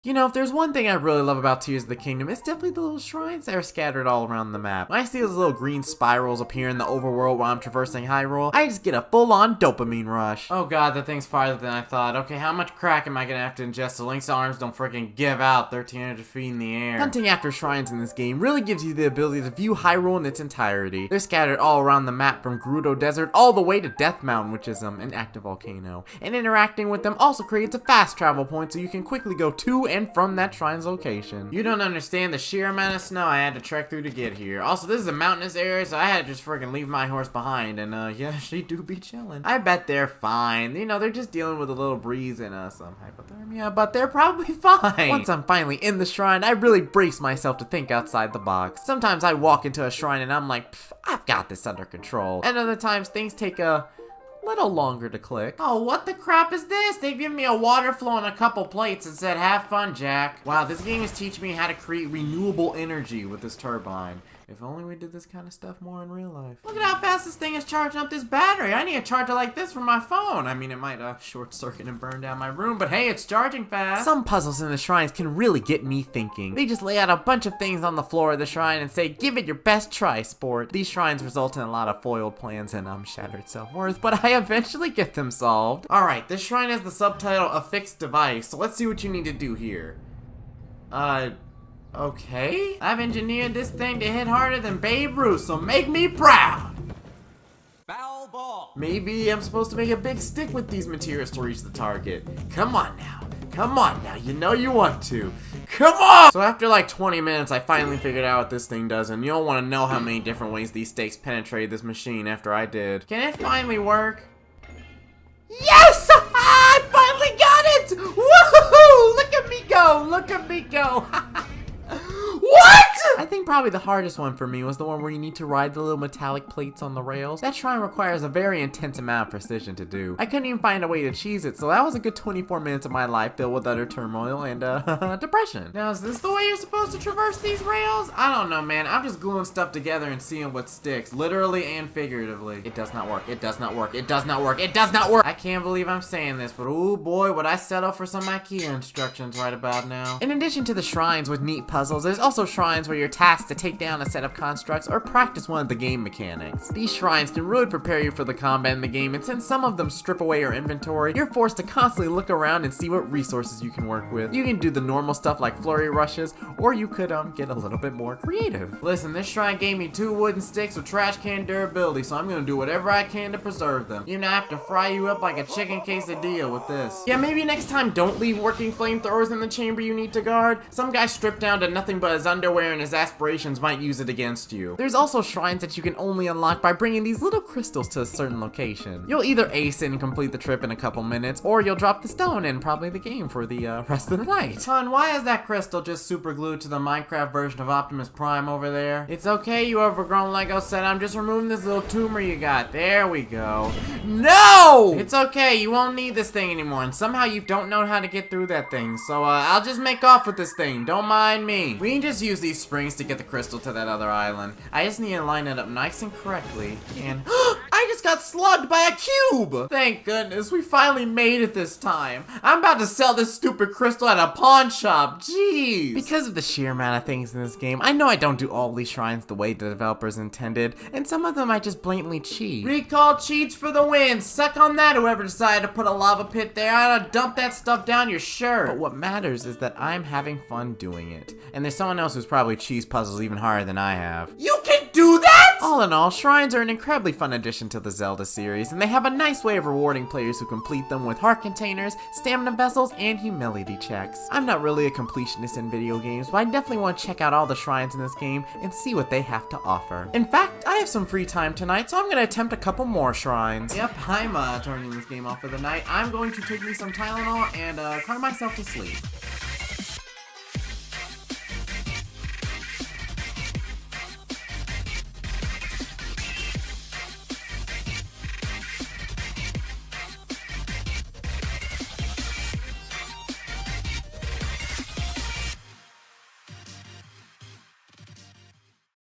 You know, if there's one thing I really love about Tears of the Kingdom, it's definitely the little shrines that are scattered all around the map. When I see those little green spirals appear in the overworld while I'm traversing Hyrule, I just get a full-on dopamine rush. Oh god, that thing's farther than I thought. Okay, how much crack am I gonna have to ingest so Link's arms don't freaking give out 1,300 feet in the air? Hunting after shrines in this game really gives you the ability to view Hyrule in its entirety. They're scattered all around the map from Gerudo Desert all the way to Death Mountain, which is an active volcano. And interacting with them also creates a fast travel point so you can quickly go to and from that shrine's location. You don't understand the sheer amount of snow I had to trek through to get here. Also, this is a mountainous area, so I had to just freaking leave my horse behind, and yeah, she do be chilling. I bet they're fine. You know, they're just dealing with a little breeze and some hypothermia, but they're probably fine. Once I'm finally in the shrine, I really brace myself to think outside the box. Sometimes I walk into a shrine and I'm like, I've got this under control. And other times things take a little longer to click. Oh, what the crap is this? They've given me a water flow and a couple plates and said, have fun, Jack. Wow, this game is teaching me how to create renewable energy with this turbine. If only we did this kind of stuff more in real life. Look at how fast this thing is charging up this battery. I need a charger like this for my phone. I mean, it might short circuit and burn down my room, but hey, it's charging fast. Some puzzles in the shrines can really get me thinking. They just lay out a bunch of things on the floor of the shrine and say, give it your best try, sport. These shrines result in a lot of foiled plans and shattered self-worth, but I eventually get them solved. Alright, this shrine has the subtitle, A Fixed Device, so let's see what you need to do here. Okay. I've engineered this thing to hit harder than Babe Ruth, so make me proud! Foul ball! Maybe I'm supposed to make a big stick with these materials to reach the target. Come on now. Come on now, you know you want to. Come on! So after like 20 minutes, I finally figured out what this thing does, and you don't want to know how many different ways these stakes penetrated this machine after I did. Can it finally work? Yes! I finally got it! Woohoo! Look at me go! Look at me go! What? I think probably the hardest one for me was the one where you need to ride the little metallic plates on the rails. That shrine requires a very intense amount of precision to do. I couldn't even find a way to cheese it, so that was a good 24 minutes of my life filled with utter turmoil and depression. Now, is this the way you're supposed to traverse these rails? I don't know, man. I'm just gluing stuff together and seeing what sticks, literally and figuratively. It does not work. It does not work. It does not work. It does not work. I can't believe I'm saying this, but oh boy, would I settle for some IKEA instructions right about now. In addition to the shrines with neat puzzles, there's also shrines where you're tasked to take down a set of constructs or practice one of the game mechanics. These shrines can really prepare you for the combat in the game, and since some of them strip away your inventory, you're forced to constantly look around and see what resources you can work with. You can do the normal stuff like flurry rushes, or you could get a little bit more creative. Listen, this shrine gave me 2 wooden sticks with trash can durability, so I'm gonna do whatever I can to preserve them. Even I have to fry you up like a chicken quesadilla with this. Yeah, maybe next time don't leave working flamethrowers in the chamber you need to guard. Some guy stripped down to nothing but his underwear and his aspirations might use it against you. There's also shrines that you can only unlock by bringing these little crystals to a certain location. You'll either ace it and complete the trip in a couple minutes, or you'll drop the stone and probably the game for the rest of the night. Hon, why is that crystal just super glued to the Minecraft version of Optimus Prime over there? It's okay, you overgrown Lego set. I'm just removing this little tumor you got. There we go. No! It's okay, you won't need this thing anymore, and somehow you don't know how to get through that thing, so I'll just make off with this thing. Don't mind me. We can just use these springs to get the crystal to that other island. I just need to line it up nice and correctly, and I just got slugged by a cube! Thank goodness, we finally made it this time. I'm about to sell this stupid crystal at a pawn shop, jeez! Because of the sheer amount of things in this game, I know I don't do all these shrines the way the developers intended, and some of them I just blatantly cheat. Recall cheats for the win! Suck on that, whoever decided to put a lava pit there. I ought to dump that stuff down your shirt. But what matters is that I'm having fun doing it, and there's someone else who's probably cheesed puzzles even harder than I have. You can do that?! All in all, shrines are an incredibly fun addition to the Zelda series, and they have a nice way of rewarding players who complete them with heart containers, stamina vessels, and humility checks. I'm not really a completionist in video games, but I definitely want to check out all the shrines in this game and see what they have to offer. In fact, I have some free time tonight, so I'm going to attempt a couple more shrines. Yep, I'm turning this game off for the night. I'm going to take me some Tylenol and cry myself to sleep.